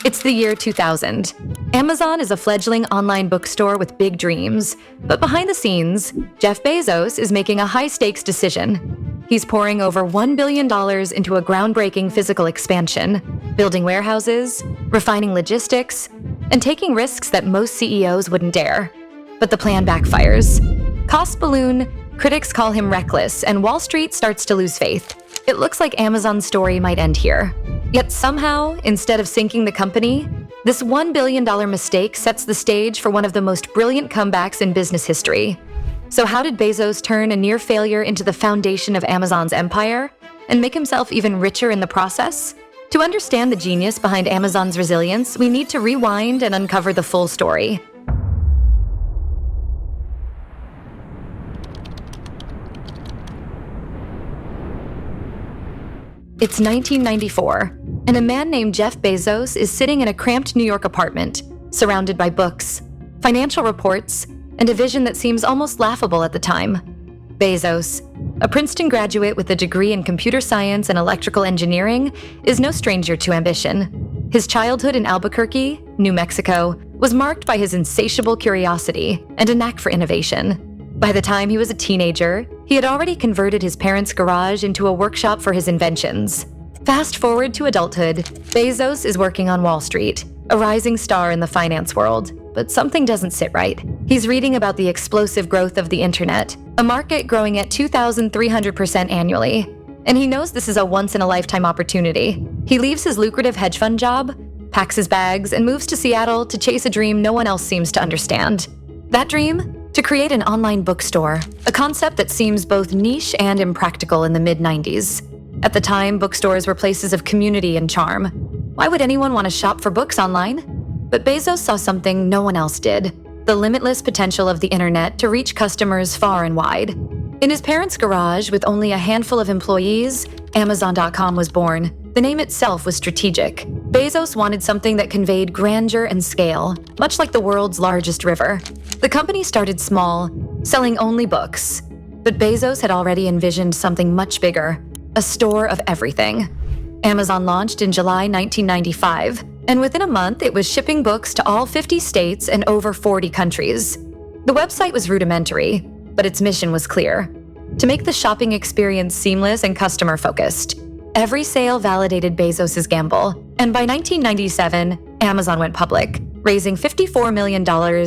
It's the year 2000. Amazon is a fledgling online bookstore with big dreams. But behind the scenes, Jeff Bezos is making a high-stakes decision. He's pouring over $1 billion into a groundbreaking physical expansion, building warehouses, refining logistics, and taking risks that most CEOs wouldn't dare. But the plan backfires. Costs balloon, critics call him reckless, and Wall Street starts to lose faith. It looks like Amazon's story might end here. Yet somehow, instead of sinking the company, this $1 billion mistake sets the stage for one of the most brilliant comebacks in business history. So how did Bezos turn a near failure into the foundation of Amazon's empire and make himself even richer in the process? To understand the genius behind Amazon's resilience, we need to rewind and uncover the full story. It's 1994, and a man named Jeff Bezos is sitting in a cramped New York apartment, surrounded by books, financial reports, and a vision that seems almost laughable at the time. Bezos, a Princeton graduate with a degree in computer science and electrical engineering, is no stranger to ambition. His childhood in Albuquerque, New Mexico, was marked by his insatiable curiosity and a knack for innovation. By the time he was a teenager, he had already converted his parents' garage into a workshop for his inventions. Fast forward to adulthood, Bezos is working on Wall Street, a rising star in the finance world. But something doesn't sit right. He's reading about the explosive growth of the internet, a market growing at 2,300% annually. And he knows this is a once-in-a-lifetime opportunity. He leaves his lucrative hedge fund job, packs his bags, and moves to Seattle to chase a dream no one else seems to understand. That dream? To create an online bookstore, a concept that seems both niche and impractical in the mid-90s. At the time, bookstores were places of community and charm. Why would anyone want to shop for books online? But Bezos saw something no one else did: the limitless potential of the internet to reach customers far and wide. In his parents' garage, with only a handful of employees, Amazon.com was born. The name itself was strategic. Bezos wanted something that conveyed grandeur and scale, much like the world's largest river. The company started small, selling only books. But Bezos had already envisioned something much bigger: a store of everything. Amazon launched in July 1995, and within a month it was shipping books to all 50 states and over 40 countries. The website was rudimentary, but its mission was clear: to make the shopping experience seamless and customer-focused. Every sale validated Bezos' gamble, and by 1997, Amazon went public, raising $54 million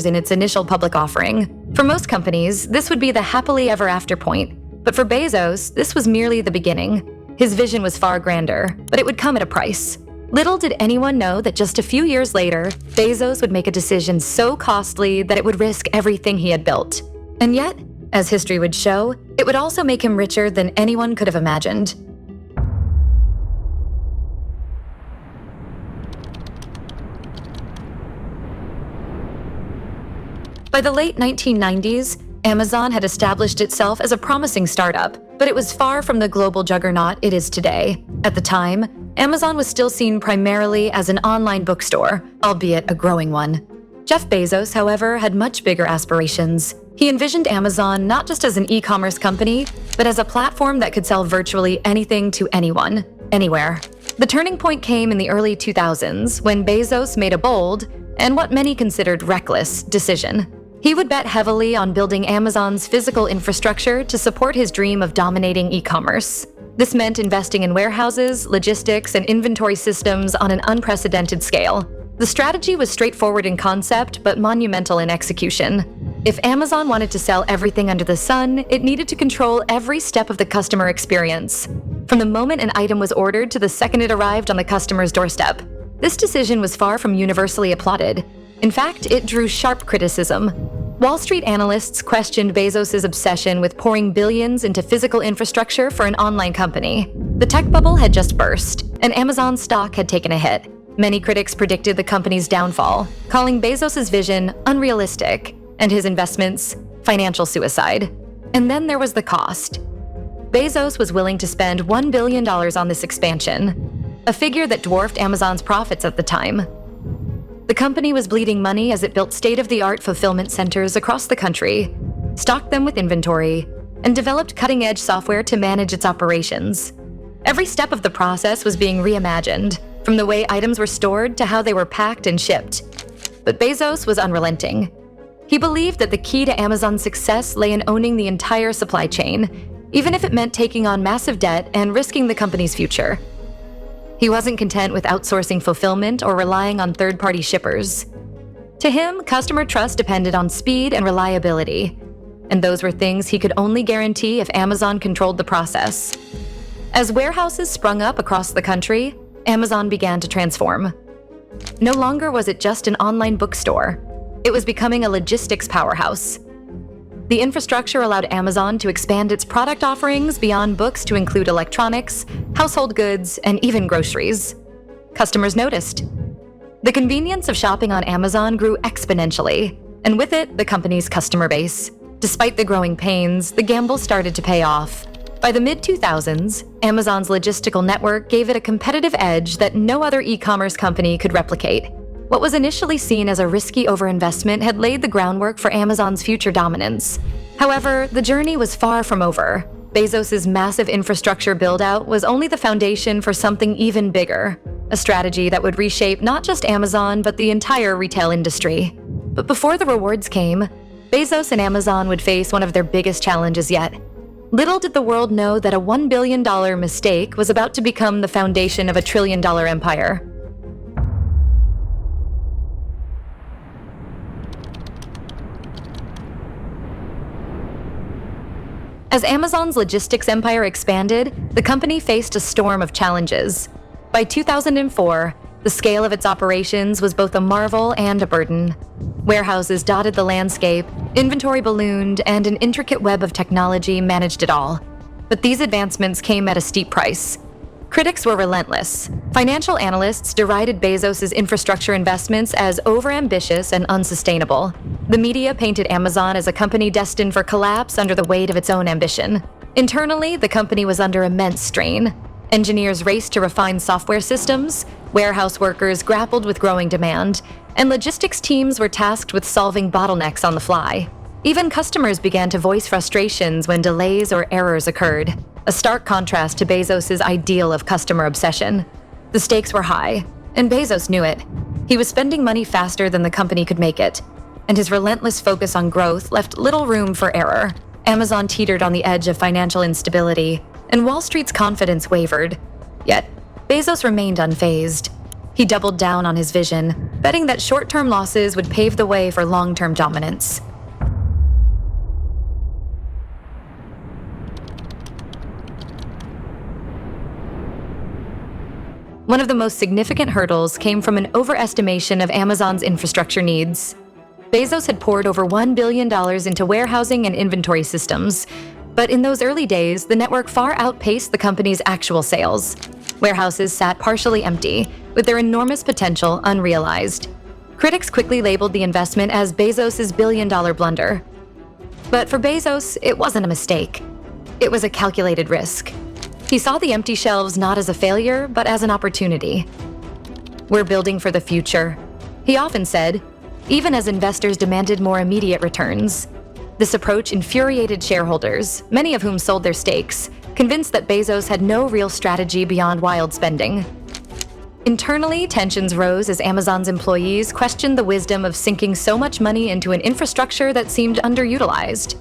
in its initial public offering. For most companies, this would be the happily ever after point, but for Bezos, this was merely the beginning. His vision was far grander, but it would come at a price. Little did anyone know that just a few years later, Bezos would make a decision so costly that it would risk everything he had built. And yet, as history would show, it would also make him richer than anyone could have imagined. By the late 1990s, Amazon had established itself as a promising startup, but it was far from the global juggernaut it is today. At the time, Amazon was still seen primarily as an online bookstore, albeit a growing one. Jeff Bezos, however, had much bigger aspirations. He envisioned Amazon not just as an e-commerce company, but as a platform that could sell virtually anything to anyone, anywhere. The turning point came in the early 2000s when Bezos made a bold, and what many considered reckless, decision. He would bet heavily on building Amazon's physical infrastructure to support his dream of dominating e-commerce. This meant investing in warehouses, logistics, and inventory systems on an unprecedented scale. The strategy was straightforward in concept, but monumental in execution. If Amazon wanted to sell everything under the sun, it needed to control every step of the customer experience, from the moment an item was ordered to the second it arrived on the customer's doorstep. This decision was far from universally applauded. In fact, it drew sharp criticism. Wall Street analysts questioned Bezos' obsession with pouring billions into physical infrastructure for an online company. The tech bubble had just burst, and Amazon's stock had taken a hit. Many critics predicted the company's downfall, calling Bezos' vision unrealistic and his investments financial suicide. And then there was the cost. Bezos was willing to spend $1 billion on this expansion, a figure that dwarfed Amazon's profits at the time. The company was bleeding money as it built state-of-the-art fulfillment centers across the country, stocked them with inventory, and developed cutting-edge software to manage its operations. Every step of the process was being reimagined, from the way items were stored to how they were packed and shipped. But Bezos was unrelenting. He believed that the key to Amazon's success lay in owning the entire supply chain, even if it meant taking on massive debt and risking the company's future. He wasn't content with outsourcing fulfillment or relying on third-party shippers. To him, customer trust depended on speed and reliability, and those were things he could only guarantee if Amazon controlled the process. As warehouses sprung up across the country, Amazon began to transform. No longer was it just an online bookstore. It was becoming a logistics powerhouse. The infrastructure allowed Amazon to expand its product offerings beyond books to include electronics, household goods, and even groceries. Customers noticed. The convenience of shopping on Amazon grew exponentially, and with it, the company's customer base. Despite the growing pains, the gamble started to pay off. By the mid-2000s, Amazon's logistical network gave it a competitive edge that no other e-commerce company could replicate. What was initially seen as a risky overinvestment had laid the groundwork for Amazon's future dominance. However, the journey was far from over. Bezos' massive infrastructure build-out was only the foundation for something even bigger, a strategy that would reshape not just Amazon but the entire retail industry. But before the rewards came, Bezos and Amazon would face one of their biggest challenges yet. Little did the world know that a $1 billion mistake was about to become the foundation of a $1 trillion empire. As Amazon's logistics empire expanded, the company faced a storm of challenges. By 2004, the scale of its operations was both a marvel and a burden. Warehouses dotted the landscape, inventory ballooned, and an intricate web of technology managed it all. But these advancements came at a steep price. Critics were relentless. Financial analysts derided Bezos' infrastructure investments as overambitious and unsustainable. The media painted Amazon as a company destined for collapse under the weight of its own ambition. Internally, the company was under immense strain. Engineers raced to refine software systems, warehouse workers grappled with growing demand, and logistics teams were tasked with solving bottlenecks on the fly. Even customers began to voice frustrations when delays or errors occurred, a stark contrast to Bezos' ideal of customer obsession. The stakes were high, and Bezos knew it. He was spending money faster than the company could make it, and his relentless focus on growth left little room for error. Amazon teetered on the edge of financial instability, and Wall Street's confidence wavered. Yet, Bezos remained unfazed. He doubled down on his vision, betting that short-term losses would pave the way for long-term dominance. One of the most significant hurdles came from an overestimation of Amazon's infrastructure needs. Bezos had poured over $1 billion into warehousing and inventory systems, but in those early days, the network far outpaced the company's actual sales. Warehouses sat partially empty, with their enormous potential unrealized. Critics quickly labeled the investment as Bezos' billion-dollar blunder. But for Bezos, it wasn't a mistake. It was a calculated risk. He saw the empty shelves not as a failure, but as an opportunity. "We're building for the future," he often said, even as investors demanded more immediate returns. This approach infuriated shareholders, many of whom sold their stakes, convinced that Bezos had no real strategy beyond wild spending. Internally, tensions rose as Amazon's employees questioned the wisdom of sinking so much money into an infrastructure that seemed underutilized.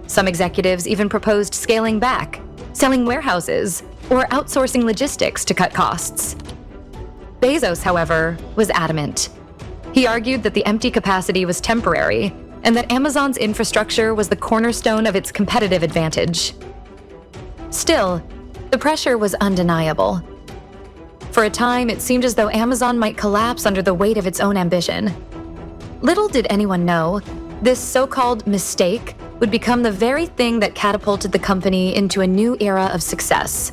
Some executives even proposed scaling back, selling warehouses, or outsourcing logistics to cut costs. Bezos, however, was adamant. He argued that the empty capacity was temporary, and that Amazon's infrastructure was the cornerstone of its competitive advantage. Still, the pressure was undeniable. For a time, it seemed as though Amazon might collapse under the weight of its own ambition. Little did anyone know, this so-called mistake would become the very thing that catapulted the company into a new era of success.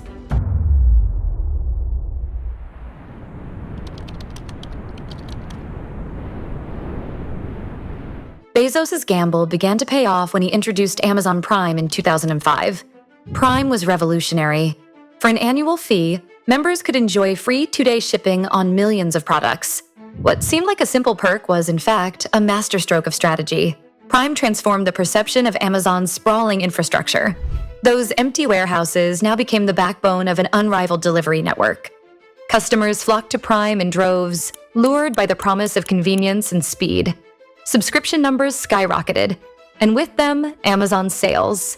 Bezos' gamble began to pay off when he introduced Amazon Prime in 2005. Prime was revolutionary. For an annual fee, members could enjoy free 2-day shipping on millions of products. What seemed like a simple perk was, in fact, a masterstroke of strategy. Prime transformed the perception of Amazon's sprawling infrastructure. Those empty warehouses now became the backbone of an unrivaled delivery network. Customers flocked to Prime in droves, lured by the promise of convenience and speed. Subscription numbers skyrocketed, and with them, Amazon's sales.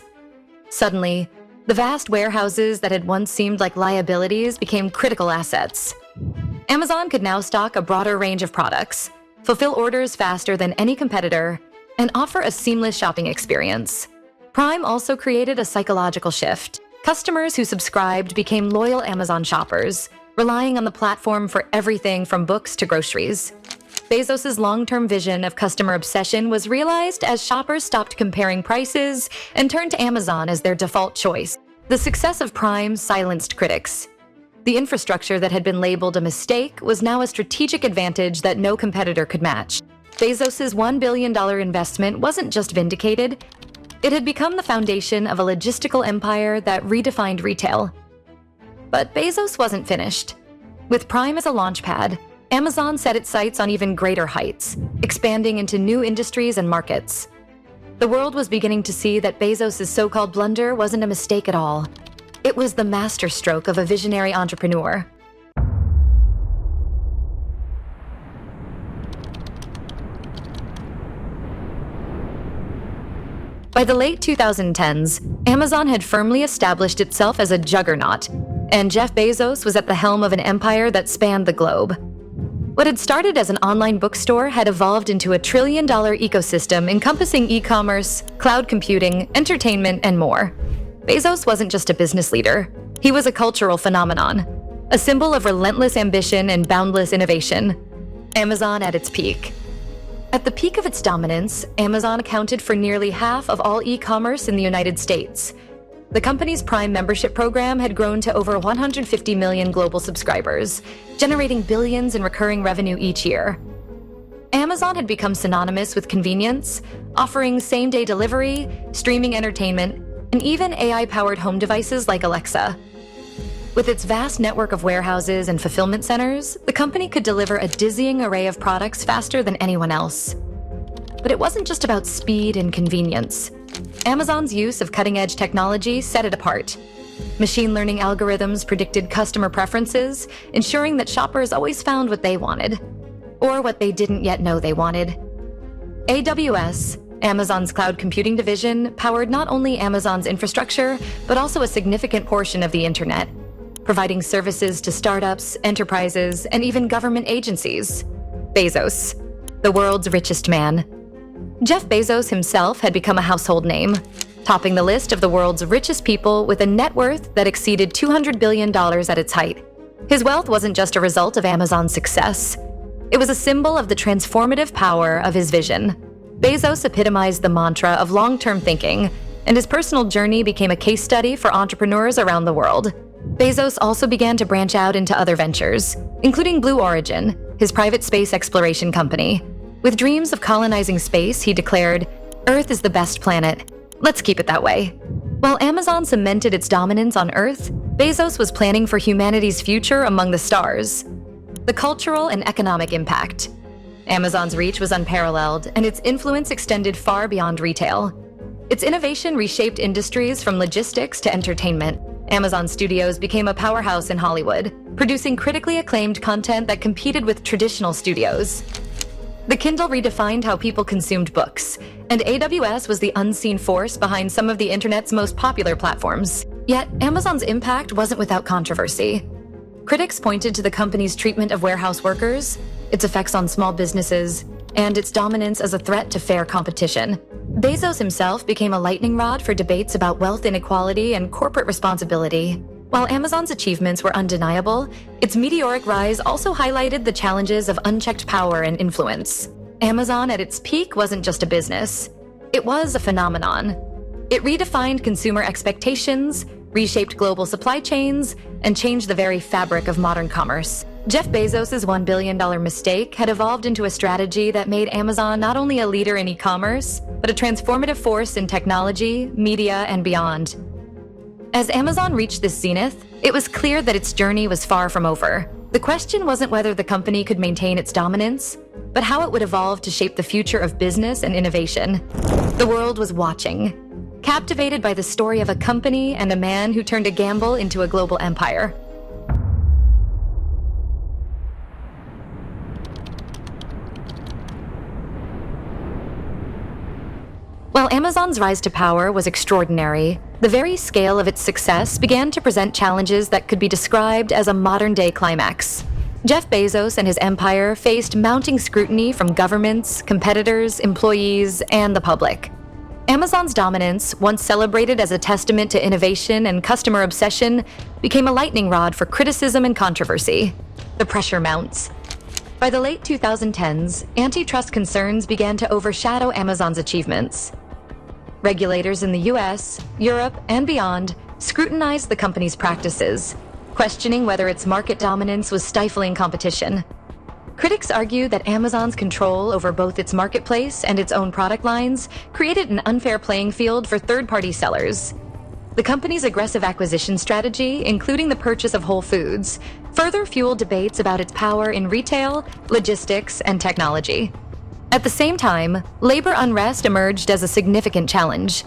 Suddenly, the vast warehouses that had once seemed like liabilities became critical assets. Amazon could now stock a broader range of products, fulfill orders faster than any competitor, and offer a seamless shopping experience. Prime also created a psychological shift. Customers who subscribed became loyal Amazon shoppers, relying on the platform for everything from books to groceries. Bezos' long-term vision of customer obsession was realized as shoppers stopped comparing prices and turned to Amazon as their default choice. The success of Prime silenced critics. The infrastructure that had been labeled a mistake was now a strategic advantage that no competitor could match. Bezos' $1 billion investment wasn't just vindicated, it had become the foundation of a logistical empire that redefined retail. But Bezos wasn't finished. With Prime as a launchpad, Amazon set its sights on even greater heights, expanding into new industries and markets. The world was beginning to see that Bezos' so-called blunder wasn't a mistake at all. It was the masterstroke of a visionary entrepreneur. By the late 2010s, Amazon had firmly established itself as a juggernaut, and Jeff Bezos was at the helm of an empire that spanned the globe. What had started as an online bookstore had evolved into a trillion-dollar ecosystem encompassing e-commerce, cloud computing, entertainment, and more. Bezos wasn't just a business leader. He was a cultural phenomenon, a symbol of relentless ambition and boundless innovation. Amazon at its peak. At the peak of its dominance, Amazon accounted for nearly half of all e-commerce in the United States. The company's Prime membership program had grown to over 150 million global subscribers, generating billions in recurring revenue each year. Amazon had become synonymous with convenience, offering same-day delivery, streaming entertainment, and even AI-powered home devices like Alexa. With its vast network of warehouses and fulfillment centers, the company could deliver a dizzying array of products faster than anyone else. But it wasn't just about speed and convenience. Amazon's use of cutting-edge technology set it apart. Machine learning algorithms predicted customer preferences, ensuring that shoppers always found what they wanted, or what they didn't yet know they wanted. AWS, Amazon's cloud computing division, powered not only Amazon's infrastructure, but also a significant portion of the internet, providing services to startups, enterprises, and even government agencies. Bezos, the world's richest man. Jeff Bezos himself had become a household name, topping the list of the world's richest people with a net worth that exceeded $200 billion at its height. His wealth wasn't just a result of Amazon's success. It was a symbol of the transformative power of his vision. Bezos epitomized the mantra of long-term thinking, and his personal journey became a case study for entrepreneurs around the world. Bezos also began to branch out into other ventures, including Blue Origin, his private space exploration company. With dreams of colonizing space, he declared, "Earth is the best planet. Let's keep it that way." While Amazon cemented its dominance on Earth, Bezos was planning for humanity's future among the stars. The cultural and economic impact. Amazon's reach was unparalleled, and its influence extended far beyond retail. Its innovation reshaped industries from logistics to entertainment. Amazon Studios became a powerhouse in Hollywood, producing critically acclaimed content that competed with traditional studios. The Kindle redefined how people consumed books, and AWS was the unseen force behind some of the internet's most popular platforms. Yet, Amazon's impact wasn't without controversy. Critics pointed to the company's treatment of warehouse workers, its effects on small businesses, and its dominance as a threat to fair competition. Bezos himself became a lightning rod for debates about wealth inequality and corporate responsibility. While Amazon's achievements were undeniable, its meteoric rise also highlighted the challenges of unchecked power and influence. Amazon at its peak wasn't just a business. It was a phenomenon. It redefined consumer expectations, reshaped global supply chains, and changed the very fabric of modern commerce. Jeff Bezos' $1 billion mistake had evolved into a strategy that made Amazon not only a leader in e-commerce, but a transformative force in technology, media, and beyond. As Amazon reached this zenith, it was clear that its journey was far from over. The question wasn't whether the company could maintain its dominance, but how it would evolve to shape the future of business and innovation. The world was watching, captivated by the story of a company and a man who turned a gamble into a global empire. While Amazon's rise to power was extraordinary, the very scale of its success began to present challenges that could be described as a modern-day climax. Jeff Bezos and his empire faced mounting scrutiny from governments, competitors, employees, and the public. Amazon's dominance, once celebrated as a testament to innovation and customer obsession, became a lightning rod for criticism and controversy. The pressure mounts. By the late 2010s, antitrust concerns began to overshadow Amazon's achievements. Regulators in the US, Europe, and beyond scrutinized the company's practices, questioning whether its market dominance was stifling competition. Critics argue that Amazon's control over both its marketplace and its own product lines created an unfair playing field for third-party sellers. The company's aggressive acquisition strategy, including the purchase of Whole Foods, further fueled debates about its power in retail, logistics, and technology. At the same time, labor unrest emerged as a significant challenge.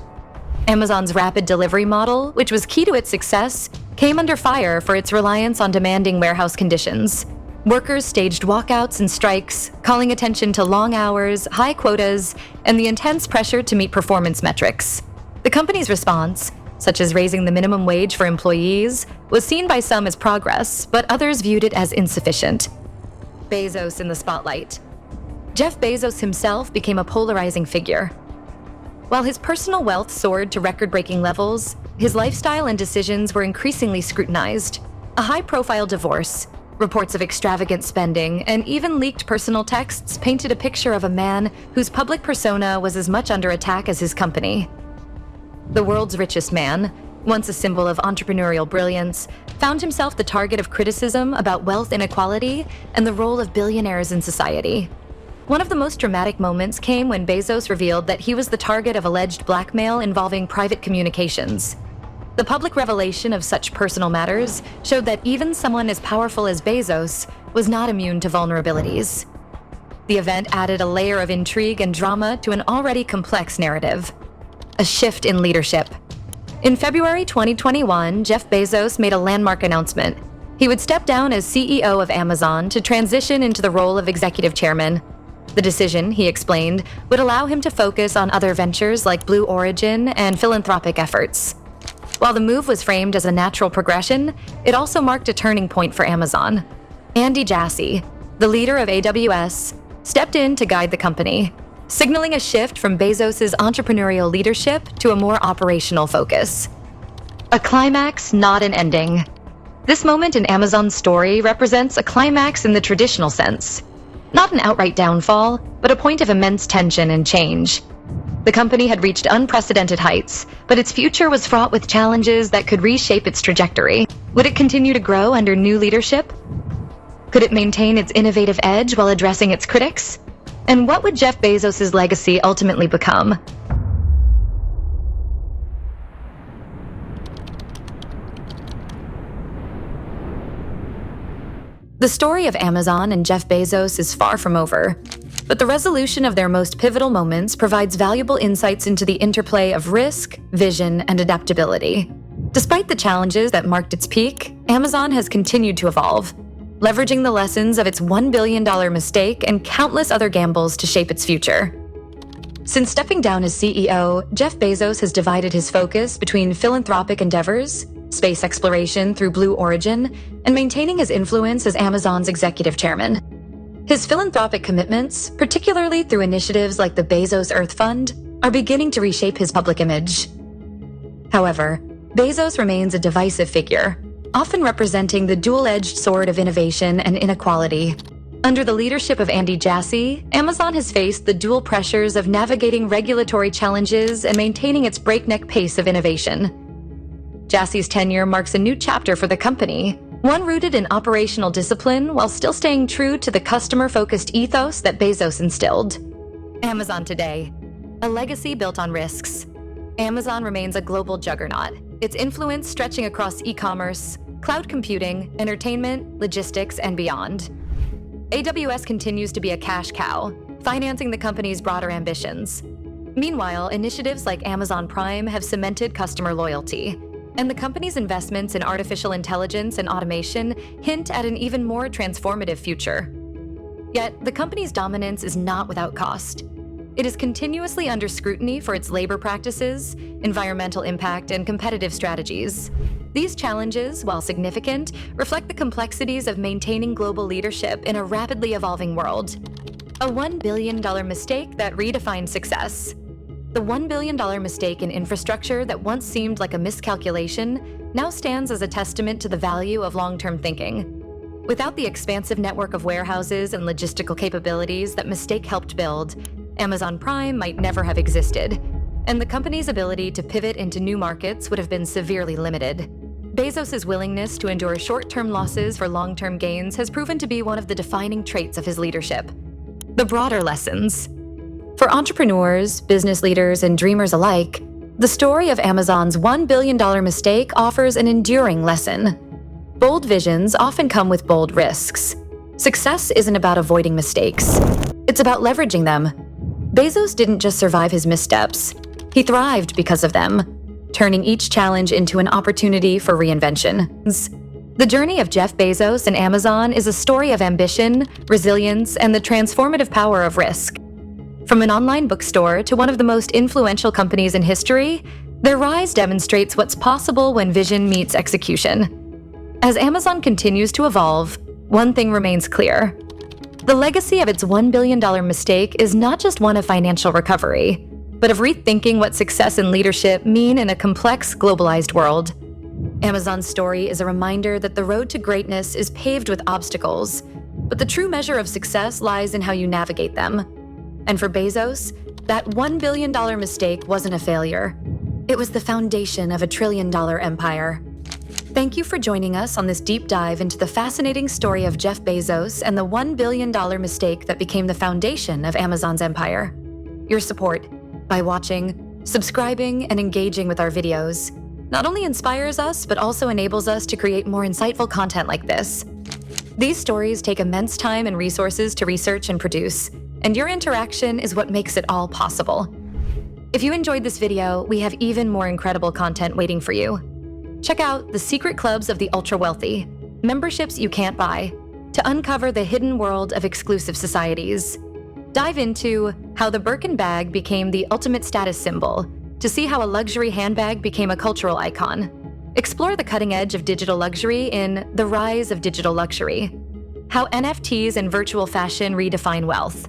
Amazon's rapid delivery model, which was key to its success, came under fire for its reliance on demanding warehouse conditions. Workers staged walkouts and strikes, calling attention to long hours, high quotas, and the intense pressure to meet performance metrics. The company's response, such as raising the minimum wage for employees, was seen by some as progress, but others viewed it as insufficient. Bezos in the spotlight. Jeff Bezos himself became a polarizing figure. While his personal wealth soared to record-breaking levels, his lifestyle and decisions were increasingly scrutinized. A high-profile divorce, reports of extravagant spending, and even leaked personal texts painted a picture of a man whose public persona was as much under attack as his company. The world's richest man, once a symbol of entrepreneurial brilliance, found himself the target of criticism about wealth inequality and the role of billionaires in society. One of the most dramatic moments came when Bezos revealed that he was the target of alleged blackmail involving private communications. The public revelation of such personal matters showed that even someone as powerful as Bezos was not immune to vulnerabilities. The event added a layer of intrigue and drama to an already complex narrative. A shift in leadership. In February 2021, Jeff Bezos made a landmark announcement. He would step down as CEO of Amazon to transition into the role of executive chairman. The decision, he explained, would allow him to focus on other ventures like Blue Origin and philanthropic efforts. While the move was framed as a natural progression, it also marked a turning point for Amazon. Andy Jassy, the leader of AWS, stepped in to guide the company, signaling a shift from Bezos' entrepreneurial leadership to a more operational focus. A climax, not an ending. This moment in Amazon's story represents a climax in the traditional sense. Not an outright downfall, but a point of immense tension and change. The company had reached unprecedented heights, but its future was fraught with challenges that could reshape its trajectory. Would it continue to grow under new leadership? Could it maintain its innovative edge while addressing its critics? And what would Jeff Bezos' legacy ultimately become? The story of Amazon and Jeff Bezos is far from over, but the resolution of their most pivotal moments provides valuable insights into the interplay of risk, vision, and adaptability. Despite the challenges that marked its peak, Amazon has continued to evolve, leveraging the lessons of its $1 billion mistake and countless other gambles to shape its future. Since stepping down as CEO, Jeff Bezos has divided his focus between philanthropic endeavors, space exploration through Blue Origin, and maintaining his influence as Amazon's executive chairman. His philanthropic commitments, particularly through initiatives like the Bezos Earth Fund, are beginning to reshape his public image. However, Bezos remains a divisive figure, often representing the dual-edged sword of innovation and inequality. Under the leadership of Andy Jassy, Amazon has faced the dual pressures of navigating regulatory challenges and maintaining its breakneck pace of innovation. Jassy's tenure marks a new chapter for the company, one rooted in operational discipline while still staying true to the customer-focused ethos that Bezos instilled. Amazon today, a legacy built on risks. Amazon remains a global juggernaut, its influence stretching across e-commerce, cloud computing, entertainment, logistics, and beyond. AWS continues to be a cash cow, financing the company's broader ambitions. Meanwhile, initiatives like Amazon Prime have cemented customer loyalty, and the company's investments in artificial intelligence and automation hint at an even more transformative future. Yet, the company's dominance is not without cost. It is continuously under scrutiny for its labor practices, environmental impact, and competitive strategies. These challenges, while significant, reflect the complexities of maintaining global leadership in a rapidly evolving world. A $1 billion mistake that redefined success. The $1 billion mistake in infrastructure that once seemed like a miscalculation now stands as a testament to the value of long-term thinking. Without the expansive network of warehouses and logistical capabilities that mistake helped build, Amazon Prime might never have existed, and the company's ability to pivot into new markets would have been severely limited. Bezos' willingness to endure short-term losses for long-term gains has proven to be one of the defining traits of his leadership. The broader lessons. For entrepreneurs, business leaders, and dreamers alike, the story of Amazon's $1 billion mistake offers an enduring lesson. Bold visions often come with bold risks. Success isn't about avoiding mistakes. It's about leveraging them. Bezos didn't just survive his missteps. He thrived because of them, turning each challenge into an opportunity for reinvention. The journey of Jeff Bezos and Amazon is a story of ambition, resilience, and the transformative power of risk. From an online bookstore to one of the most influential companies in history, their rise demonstrates what's possible when vision meets execution. As Amazon continues to evolve, one thing remains clear. The legacy of its $1 billion mistake is not just one of financial recovery, but of rethinking what success and leadership mean in a complex, globalized world. Amazon's story is a reminder that the road to greatness is paved with obstacles, but the true measure of success lies in how you navigate them. And for Bezos, that $1 billion mistake wasn't a failure. It was the foundation of a trillion-dollar empire. Thank you for joining us on this deep dive into the fascinating story of Jeff Bezos and the $1 billion mistake that became the foundation of Amazon's empire. Your support, by watching, subscribing, and engaging with our videos, not only inspires us, but also enables us to create more insightful content like this. These stories take immense time and resources to research and produce, and your interaction is what makes it all possible. If you enjoyed this video, we have even more incredible content waiting for you. Check out the Secret Clubs of the Ultra-Wealthy, memberships you can't buy, to uncover the hidden world of exclusive societies. Dive into how the Birkin bag became the ultimate status symbol, to see how a luxury handbag became a cultural icon. Explore the cutting edge of digital luxury in The Rise of Digital Luxury, how NFTs and virtual fashion redefine wealth.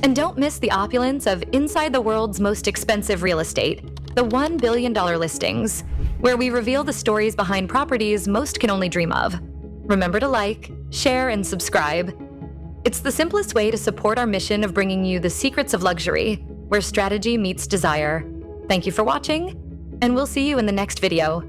And don't miss the opulence of Inside the World's Most Expensive Real Estate, the $1 billion listings, where we reveal the stories behind properties most can only dream of. Remember to like, share, and subscribe. It's the simplest way to support our mission of bringing you the secrets of luxury, where strategy meets desire. Thank you for watching, and we'll see you in the next video.